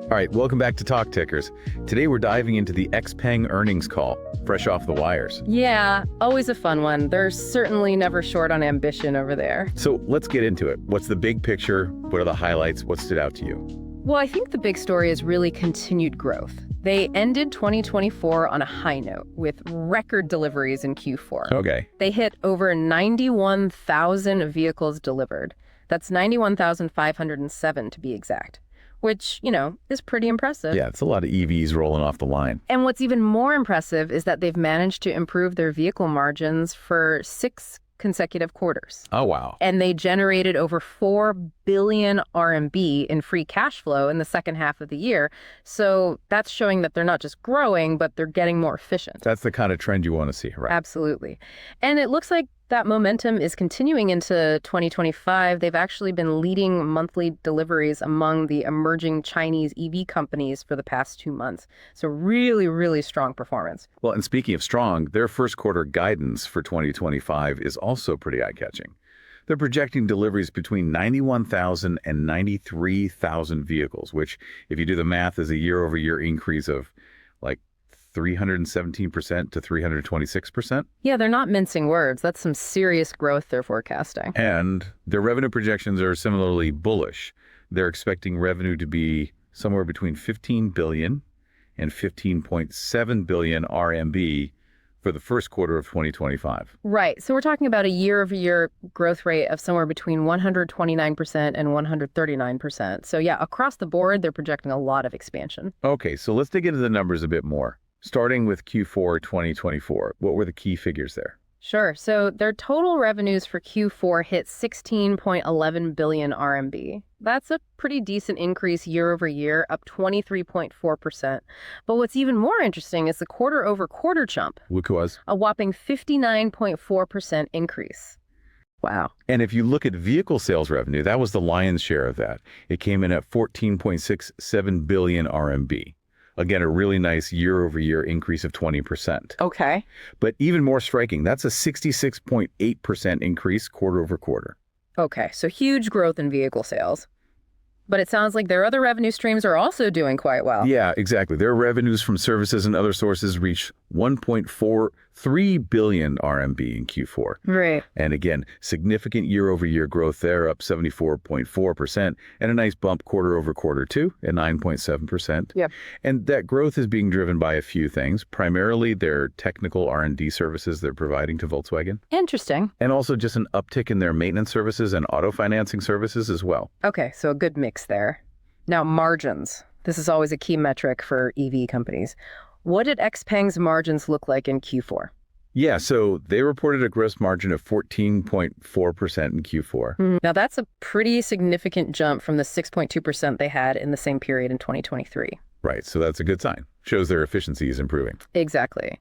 All right, welcome back to Talk Tickers. Today we're diving into the XPeng earnings call, fresh off the wires. Yeah, always a fun one. They're certainly never short on ambition over there. So let's get into it. What's the big picture? What are the highlights? What stood out to you? Well, I think the big story is really continued growth. They ended 2024 on a high note with record deliveries in Q4. Okay. They hit over 91,000 vehicles delivered. That's 91,507 to be exact, which, is pretty impressive. Yeah, it's a lot of EVs rolling off the line. And what's even more impressive is that they've managed to improve their vehicle margins for 6 consecutive quarters. Oh, wow. And they generated over 4 billion RMB in free cash flow in the second half of the year. So that's showing that they're not just growing, but they're getting more efficient. That's the kind of trend you want to see, right? Absolutely. And it looks like that momentum is continuing into 2025. They've actually been leading monthly deliveries among the emerging Chinese EV companies for the past 2 months. So really, really strong performance. Well, and speaking of strong, their first quarter guidance for 2025 is also pretty eye-catching. They're projecting deliveries between 91,000 and 93,000 vehicles, which, if you do the math, is a year-over-year increase of like 317% to 326%. Yeah, they're not mincing words. That's some serious growth they're forecasting. And their revenue projections are similarly bullish. They're expecting revenue to be somewhere between 15 billion and 15.7 billion RMB for the first quarter of 2025. Right. So we're talking about a year-over-year growth rate of somewhere between 129% and 139%. So yeah, across the board, they're projecting a lot of expansion. Okay, so let's dig into the numbers a bit more. Starting with Q4 2024, what were the key figures there? Sure. So their total revenues for Q4 hit 16.11 billion RMB. That's a pretty decent increase year over year, up 23.4%. But what's even more interesting is the quarter over quarter jump, Which was? a whopping 59.4% increase. Wow. And if you look at vehicle sales revenue, that was the lion's share of that. It came in at 14.67 billion RMB. Again, a really nice year-over-year increase of 20%. Okay. But even more striking, that's a 66.8% increase quarter over quarter. Okay, so huge growth in vehicle sales. But it sounds like their other revenue streams are also doing quite well. Yeah, exactly. Their revenues from services and other sources reached 1.43 billion RMB in Q4. Right. And again, significant year-over-year growth there, up 74.4%, and a nice bump quarter over quarter too, at 9.7%. Yep. And that growth is being driven by a few things, primarily their technical R&D services they're providing to Volkswagen. Interesting. And also just an uptick in their maintenance services and auto financing services as well. Okay, so a good mix there. Now, margins. This is always a key metric for EV companies. What did XPeng's margins look like in Q4? Yeah, so they reported a gross margin of 14.4% in Q4. Now, that's a pretty significant jump from the 6.2% they had in the same period in 2023. Right, so that's a good sign. Shows their efficiency is improving. Exactly.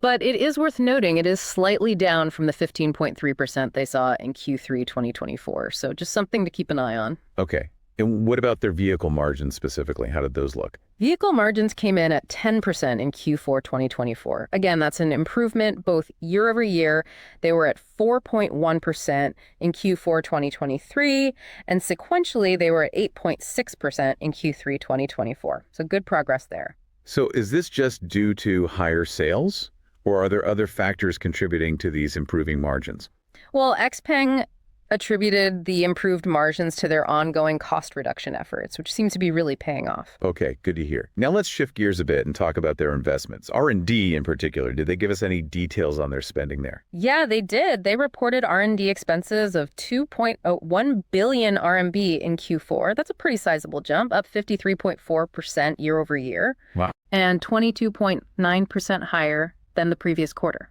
But it is worth noting it is slightly down from the 15.3% they saw in Q3 2024. So just something to keep an eye on. Okay. And what about their vehicle margins specifically? How did those look? Vehicle margins came in at 10% in Q4 2024. Again, that's an improvement both year over year. They were at 4.1% in Q4 2023, and sequentially they were at 8.6% in Q3 2024. So good progress there. So is this just due to higher sales, or are there other factors contributing to these improving margins? Well, XPeng attributed the improved margins to their ongoing cost reduction efforts, which seems to be really paying off. Okay, good to hear. Now let's shift gears a bit and talk about their investments. R&D in particular, did they give us any details on their spending there? Yeah, they did. They reported R&D expenses of 2.1 billion RMB in Q4. That's a pretty sizable jump, up 53.4% year over year. Wow. And 22.9% higher than the previous quarter.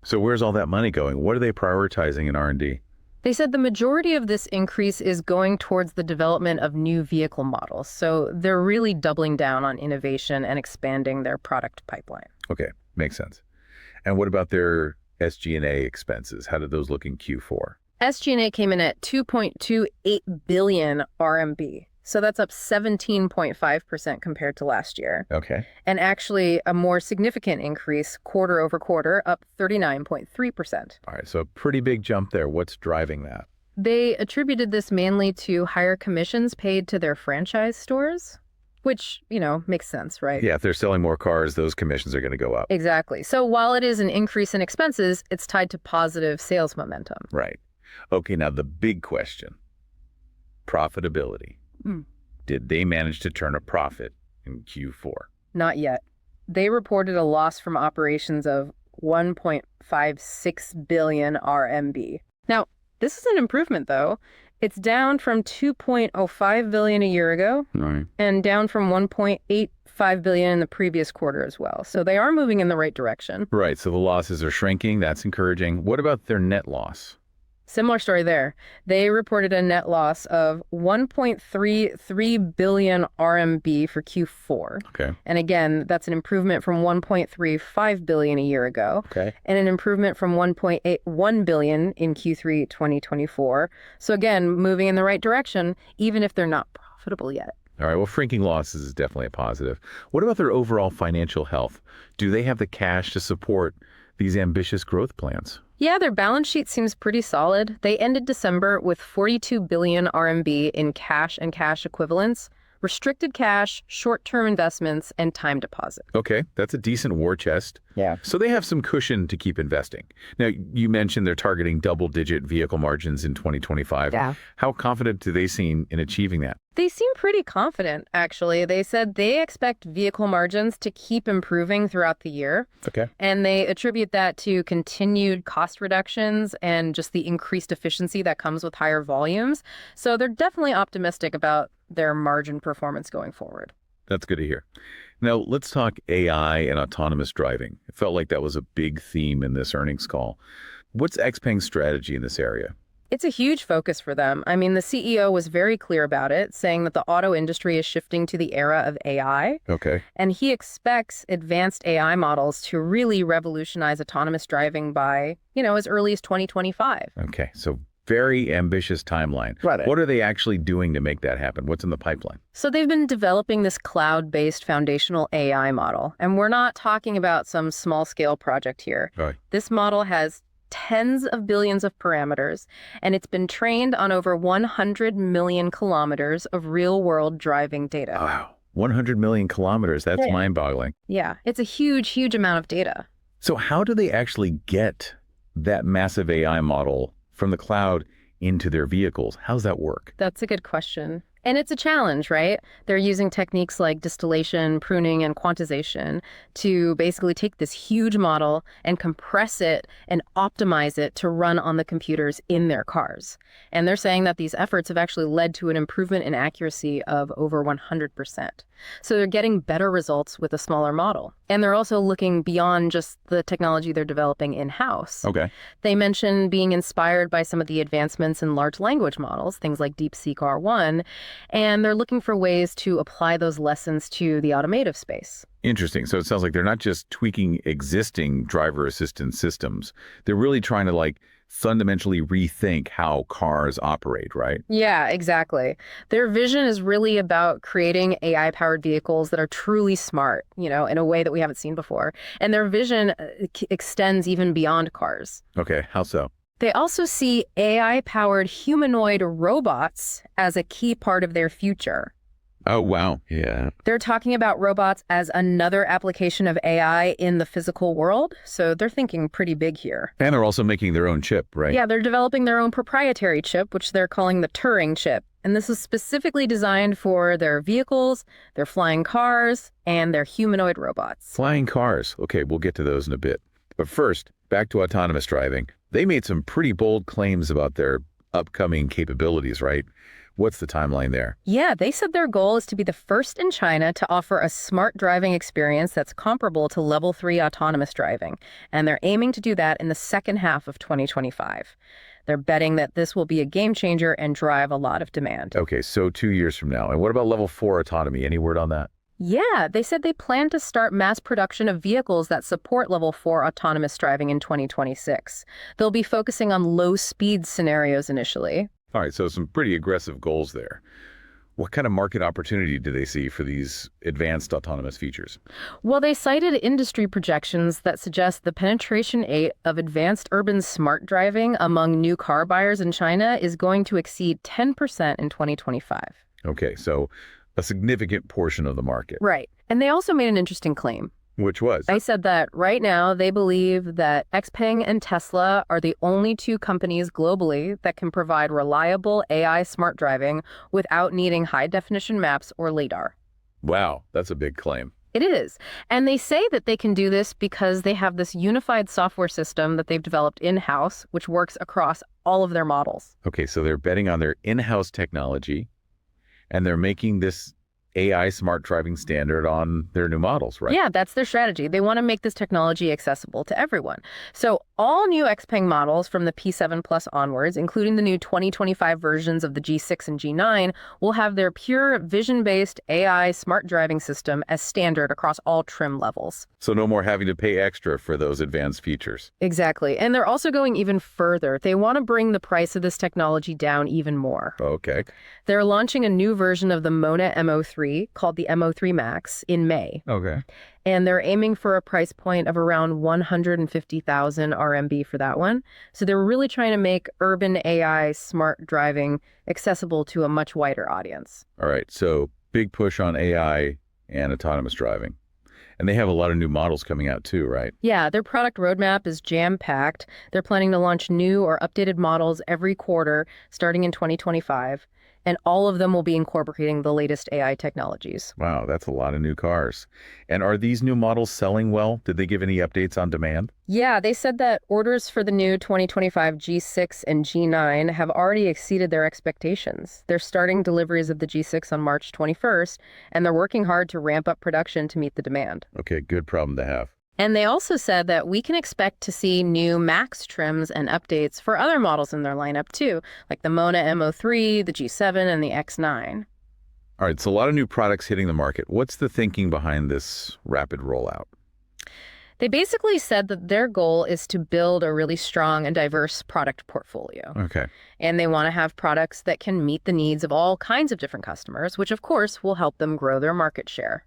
So where's all that money going? What are they prioritizing in R&D? They said the majority of this increase is going towards the development of new vehicle models. So they're really doubling down on innovation and expanding their product pipeline. Okay, makes sense. And what about their SG&A expenses? How did those look in Q4? SG&A came in at 2.28 billion RMB. So that's up 17.5% compared to last year. Okay. And actually a more significant increase quarter over quarter, up 39.3%. All right, so a pretty big jump there. What's driving that? They attributed this mainly to higher commissions paid to their franchise stores. which, makes sense, right? Yeah, if they're selling more cars, those commissions are going to go up. Exactly. So while it is an increase in expenses, it's tied to positive sales momentum. Right. Okay, now the big question, profitability. Mm. Did they manage to turn a profit in Q4? Not yet. They reported a loss from operations of 1.56 billion RMB. Now, this is an improvement, though. It's down from 2.05 billion a year ago, Right. and down from 1.85 billion in the previous quarter as well. So they are moving in the right direction. Right, so the losses are shrinking. That's encouraging. What about their net loss? Similar story there. They reported a net loss of 1.33 billion RMB for Q4. Okay. And again, that's an improvement from 1.35 billion a year ago. Okay. And an improvement from 1.81 billion in Q3 2024. So again, moving in the right direction, even if they're not profitable yet. All right, well, shrinking losses is definitely a positive. What about their overall financial health? Do they have the cash to support these ambitious growth plans? Yeah, their balance sheet seems pretty solid. They ended December with 42 billion RMB in cash and cash equivalents, restricted cash, short-term investments, and time deposit. Okay, that's a decent war chest. Yeah. So they have some cushion to keep investing. Now, you mentioned they're targeting double-digit vehicle margins in 2025. Yeah. How confident do they seem in achieving that? They seem pretty confident, actually. They said they expect vehicle margins to keep improving throughout the year. Okay. And they attribute that to continued cost reductions and just the increased efficiency that comes with higher volumes. So they're definitely optimistic about their margin performance going forward. That's good to hear. Now, let's talk AI and autonomous driving. It felt like that was a big theme in this earnings call. What's XPeng's strategy in this area? It's a huge focus for them. I mean, the CEO was very clear about it, saying that the auto industry is shifting to the era of AI. Okay. And he expects advanced AI models to really revolutionize autonomous driving by, as early as 2025. Okay, so very ambitious timeline. Right. What are they actually doing to make that happen? What's in the pipeline? So they've been developing this cloud-based foundational AI model. And we're not talking about some small-scale project here. Right. This model has tens of billions of parameters, and it's been trained on over 100 million kilometers of real-world driving data. Wow, 100 million kilometers. That's mind-boggling. Yeah, it's a huge, huge amount of data. So how do they actually get that massive AI model from the cloud into their vehicles? How's that work? That's a good question. And it's a challenge, right? They're using techniques like distillation, pruning, and quantization to basically take this huge model and compress it and optimize it to run on the computers in their cars. And they're saying that these efforts have actually led to an improvement in accuracy of over 100%. So they're getting better results with a smaller model. And they're also looking beyond just the technology they're developing in-house. Okay. They mention being inspired by some of the advancements in large language models, things like DeepSeek R1, and they're looking for ways to apply those lessons to the automotive space. Interesting. So it sounds like they're not just tweaking existing driver assistance systems. They're really trying to fundamentally rethink how cars operate, right? Yeah, exactly. Their vision is really about creating AI-powered vehicles that are truly smart, in a way that we haven't seen before. And their vision extends even beyond cars. Okay, how so? They also see AI-powered humanoid robots as a key part of their future. Oh, wow. Yeah. They're talking about robots as another application of AI in the physical world, so they're thinking pretty big here. And they're also making their own chip, right? Yeah, they're developing their own proprietary chip, which they're calling the Turing chip. And this is specifically designed for their vehicles, their flying cars, and their humanoid robots. Flying cars. Okay, we'll get to those in a bit. But first, back to autonomous driving. They made some pretty bold claims about their upcoming capabilities, right? What's the timeline there? Yeah, they said their goal is to be the first in China to offer a smart driving experience that's comparable to level 3 autonomous driving. And they're aiming to do that in the second half of 2025. They're betting that this will be a game changer and drive a lot of demand. Okay, so 2 years from now. And what about level 4 autonomy? Any word on that? Yeah, they said they plan to start mass production of vehicles that support level 4 autonomous driving in 2026. They'll be focusing on low-speed scenarios initially. All right, so some pretty aggressive goals there. What kind of market opportunity do they see for these advanced autonomous features? Well, they cited industry projections that suggest the penetration rate of advanced urban smart driving among new car buyers in China is going to exceed 10% in 2025. Okay, so A significant portion of the market. Right. And they also made an interesting claim. Which was? They said that right now they believe that XPeng and Tesla are the only two companies globally that can provide reliable AI smart driving without needing high-definition maps or LiDAR. Wow, that's a big claim. It is. And they say that they can do this because they have this unified software system that they've developed in-house, which works across all of their models. Okay, so they're betting on their in-house technology, and they're making this AI smart driving standard on their new models, right? Yeah, that's their strategy. They want to make this technology accessible to everyone. So all new XPeng models from the P7 Plus onwards, including the new 2025 versions of the G6 and G9, will have their pure vision-based AI smart driving system as standard across all trim levels. So no more having to pay extra for those advanced features. Exactly. And they're also going even further. They want to bring the price of this technology down even more. Okay. They're launching a new version of the Mona MO3 called the MO3 Max in May. Okay. And they're aiming for a price point of around 150,000 RMB for that one. So they're really trying to make urban AI smart driving accessible to a much wider audience. All right. So big push on AI and autonomous driving. And they have a lot of new models coming out too, right? Yeah, their product roadmap is jam-packed. They're planning to launch new or updated models every quarter starting in 2025. And all of them will be incorporating the latest AI technologies. Wow, that's a lot of new cars. And are these new models selling well? Did they give any updates on demand? Yeah, they said that orders for the new 2025 G6 and G9 have already exceeded their expectations. They're starting deliveries of the G6 on March 21st, and they're working hard to ramp up production to meet the demand. Okay, good problem to have. And they also said that we can expect to see new Max trims and updates for other models in their lineup too, like the Mona MO3, the G7, and the X9. All right, so a lot of new products hitting the market. What's the thinking behind this rapid rollout? They basically said that their goal is to build a really strong and diverse product portfolio. Okay. And they want to have products that can meet the needs of all kinds of different customers, which of course will help them grow their market share.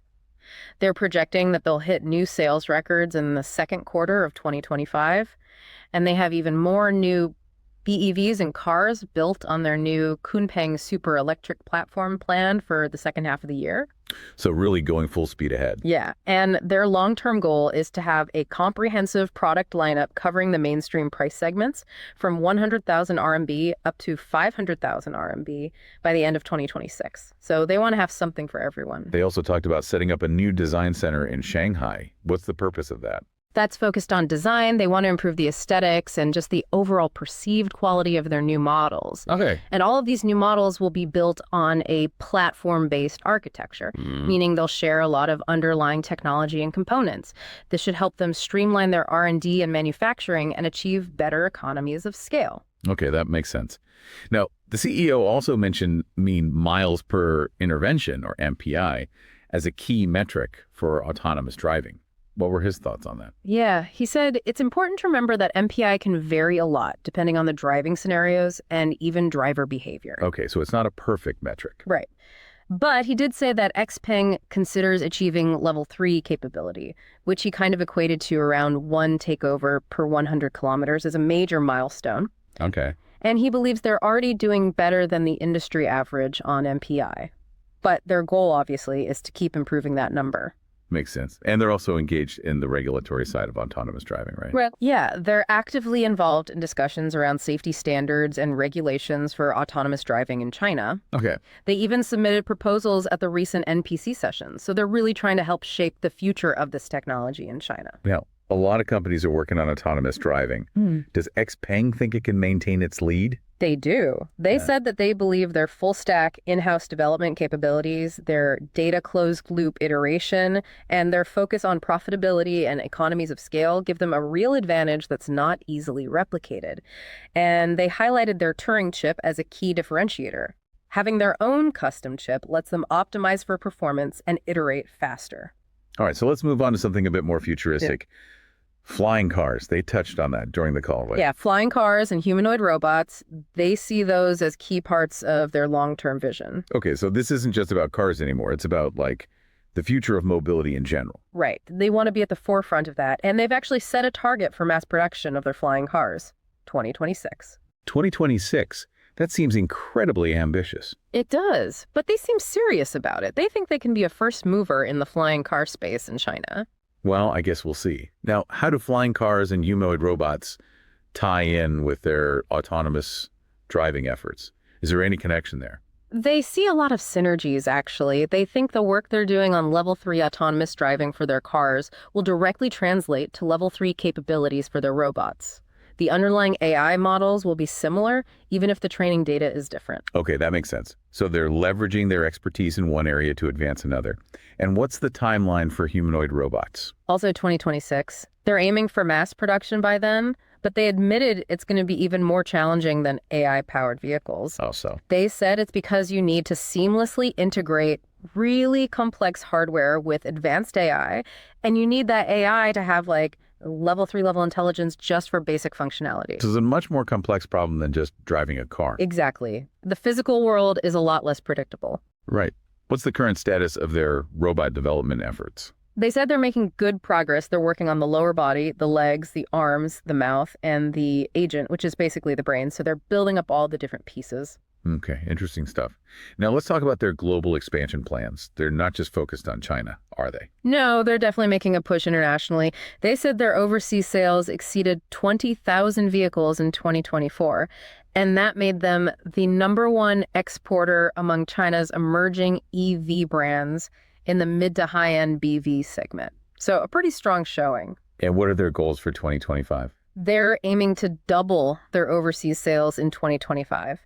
They're projecting that they'll hit new sales records in the second quarter of 2025, and they have even more new BEVs and cars built on their new XPeng super electric platform planned for the second half of the year. So really going full speed ahead. Yeah, and their long-term goal is to have a comprehensive product lineup covering the mainstream price segments from 100,000 RMB up to 500,000 RMB by the end of 2026. So they want to have something for everyone. They also talked about setting up a new design center in Shanghai. What's the purpose of that? That's focused on design. They want to improve the aesthetics and just the overall perceived quality of their new models. Okay. And all of these new models will be built on a platform-based architecture, meaning they'll share a lot of underlying technology and components. This should help them streamline their R&D and manufacturing and achieve better economies of scale. Okay, that makes sense. Now, the CEO also mentioned mean miles per intervention, or MPI, as a key metric for autonomous driving. What were his thoughts on that? Yeah, he said it's important to remember that MPI can vary a lot depending on the driving scenarios and even driver behavior. Okay, so it's not a perfect metric. Right. But he did say that XPeng considers achieving level 3 capability, which he kind of equated to around 1 takeover per 100 kilometers as a major milestone. Okay. And he believes they're already doing better than the industry average on MPI. But their goal, obviously, is to keep improving that number. Makes sense. And they're also engaged in the regulatory side of autonomous driving, right? Well, yeah, they're actively involved in discussions around safety standards and regulations for autonomous driving in China. Okay. They even submitted proposals at the recent NPC sessions, so they're really trying to help shape the future of this technology in China. Now, a lot of companies are working on autonomous driving. Does XPeng think it can maintain its lead? They do. They said that they believe their full-stack in-house development capabilities, their data closed-loop iteration, and their focus on profitability and economies of scale give them a real advantage that's not easily replicated. And they highlighted their Turing chip as a key differentiator. Having their own custom chip lets them optimize for performance and iterate faster. All right, so let's move on to something a bit more futuristic. Flying cars, they touched on that during the call, right? Yeah, flying cars and humanoid robots, they see those as key parts of their long-term vision. Okay, so this isn't just about cars anymore. It's about, like, the future of mobility in general. Right. They want to be at the forefront of that, and they've actually set a target for mass production of their flying cars, 2026. 2026. That seems incredibly ambitious. It does, but they seem serious about it. They think they can be a first mover in the flying car space in China. Well, I guess we'll see. Now, how do flying cars and humanoid robots tie in with their autonomous driving efforts? Is there any connection there? They see a lot of synergies, actually. They think the work they're doing on Level 3 autonomous driving for their cars will directly translate to Level 3 capabilities for their robots. The underlying AI models will be similar, even if the training data is different. Okay, that makes sense. So they're leveraging their expertise in one area to advance another. And what's the timeline for humanoid robots? Also 2026. They're aiming for mass production by then, but they admitted it's going to be even more challenging than AI-powered vehicles. Oh, so. They said it's because you need to seamlessly integrate really complex hardware with advanced AI, and you need that AI to have Level 3 level intelligence just for basic functionality. This is a much more complex problem than just driving a car. Exactly. The physical world is a lot less predictable. Right. What's the current status of their robot development efforts? They said they're making good progress. They're working on the lower body, the legs, the arms, the mouth, and the agent, which is basically the brain. So they're building up all the different pieces. Okay, interesting stuff. Now let's talk about their global expansion plans. They're not just focused on China, are they? No, they're definitely making a push internationally. They said their overseas sales exceeded 20,000 vehicles in 2024, and that made them the #1 exporter among China's emerging EV brands in the mid to high-end BV segment. So a pretty strong showing. And what are their goals for 2025? They're aiming to double their overseas sales in 2025.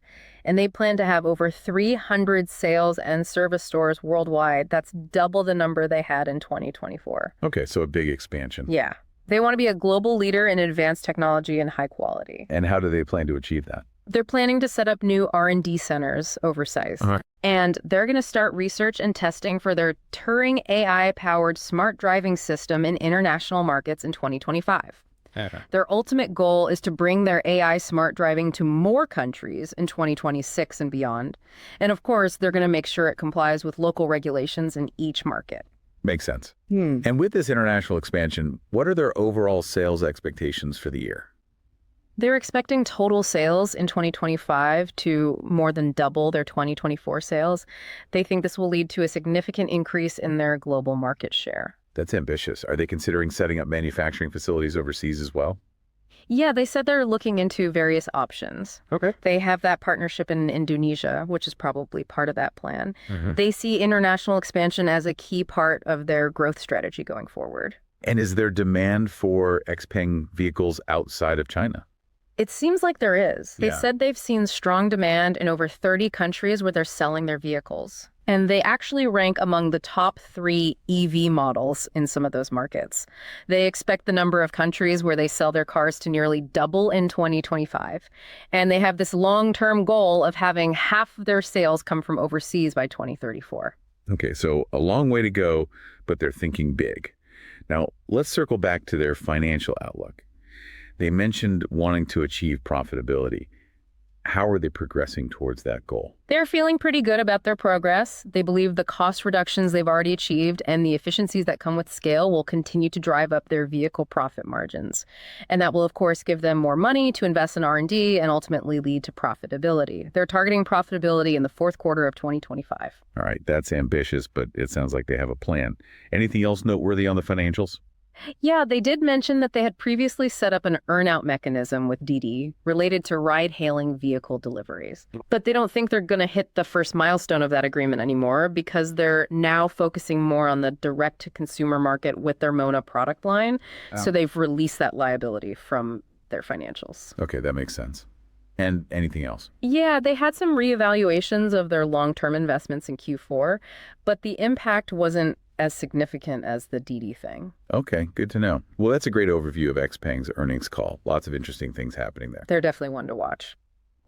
And they plan to have over 300 sales and service stores worldwide. That's double the number they had in 2024. Okay, so a big expansion. Yeah. They want to be a global leader in advanced technology and high quality. And how do they plan to achieve that? They're planning to set up new R&D centers oversized. And they're going to start research and testing for their Turing AI-powered smart driving system in international markets in 2025. Their ultimate goal is to bring their AI smart driving to more countries in 2026 and beyond. And of course, they're going to make sure it complies with local regulations in each market. Makes sense. And with this international expansion, what are their overall sales expectations for the year? They're expecting total sales in 2025 to more than double their 2024 sales. They think this will lead to a significant increase in their global market share. That's ambitious. Are they considering setting up manufacturing facilities overseas as well? Yeah, they said they're looking into various options. Okay. They have that partnership in Indonesia, which is probably part of that plan. They see international expansion as a key part of their growth strategy going forward. And is there demand for XPeng vehicles outside of China? It seems like there is. They Yeah. said they've seen strong demand in over 30 countries where they're selling their vehicles. And they actually rank among the top 3 EV models in some of those markets. They expect the number of countries where they sell their cars to nearly double in 2025. And they have this long-term goal of having half of their sales come from overseas by 2034. Okay, so a long way to go, but they're thinking big. Now, let's circle back to their financial outlook. They mentioned wanting to achieve profitability. How are they progressing towards that goal? They're feeling pretty good about their progress. They believe the cost reductions they've already achieved and the efficiencies that come with scale will continue to drive up their vehicle profit margins. And that will, of course, give them more money to invest in R&D and ultimately lead to profitability. They're targeting profitability in the fourth quarter of 2025. All right, that's ambitious, but it sounds like they have a plan. Anything else noteworthy on the financials? Yeah, they did mention that they had previously set up an earn-out mechanism with Didi related to ride-hailing vehicle deliveries. But they don't think they're going to hit the first milestone of that agreement anymore because they're now focusing more on the direct-to-consumer market with their Mona product line. So they've released that liability from their financials. Okay, that makes sense. And anything else? Yeah, they had some reevaluations of their long-term investments in Q4, but the impact wasn't as significant as the Didi thing. Okay, good to know. Well, that's a great overview of XPeng's earnings call. Lots of interesting things happening there. They're definitely one to watch.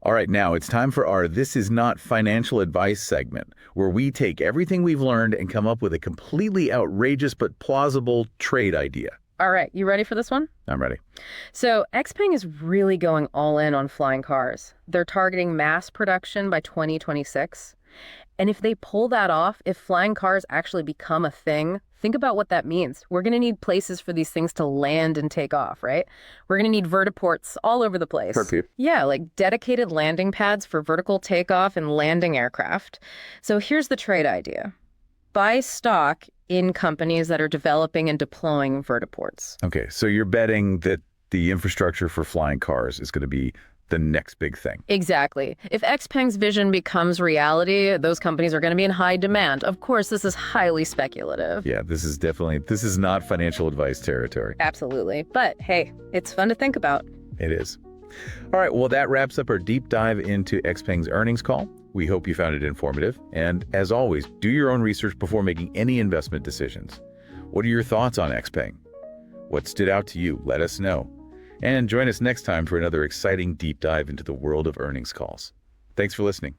All right, now it's time for our This Is Not Financial Advice segment, where we take everything we've learned and come up with a completely outrageous but plausible trade idea. All right, you ready for this one? I'm ready. So XPeng is really going all in on flying cars. They're targeting mass production by 2026. And if they pull that off, if flying cars actually become a thing, Think about what that means. We're going to need places for these things to land and take off, right? We're going to need vertiports all over the place. Perfect. Yeah, like dedicated landing pads for vertical takeoff and landing aircraft. So here's the trade idea. Buy stock in companies that are developing and deploying vertiports. Okay, so you're betting that the infrastructure for flying cars is going to be the next big thing. Exactly. If XPeng's vision becomes reality, those companies are going to be in high demand. Of course, this is highly speculative. Yeah, this is not financial advice territory. Absolutely. But hey, it's fun to think about. It is. All right, well, that wraps up our deep dive into XPeng's earnings call. We hope you found it informative. And as always, do your own research before making any investment decisions. What are your thoughts on XPeng? What stood out to you? Let us know. And join us next time for another exciting deep dive into the world of earnings calls. Thanks for listening.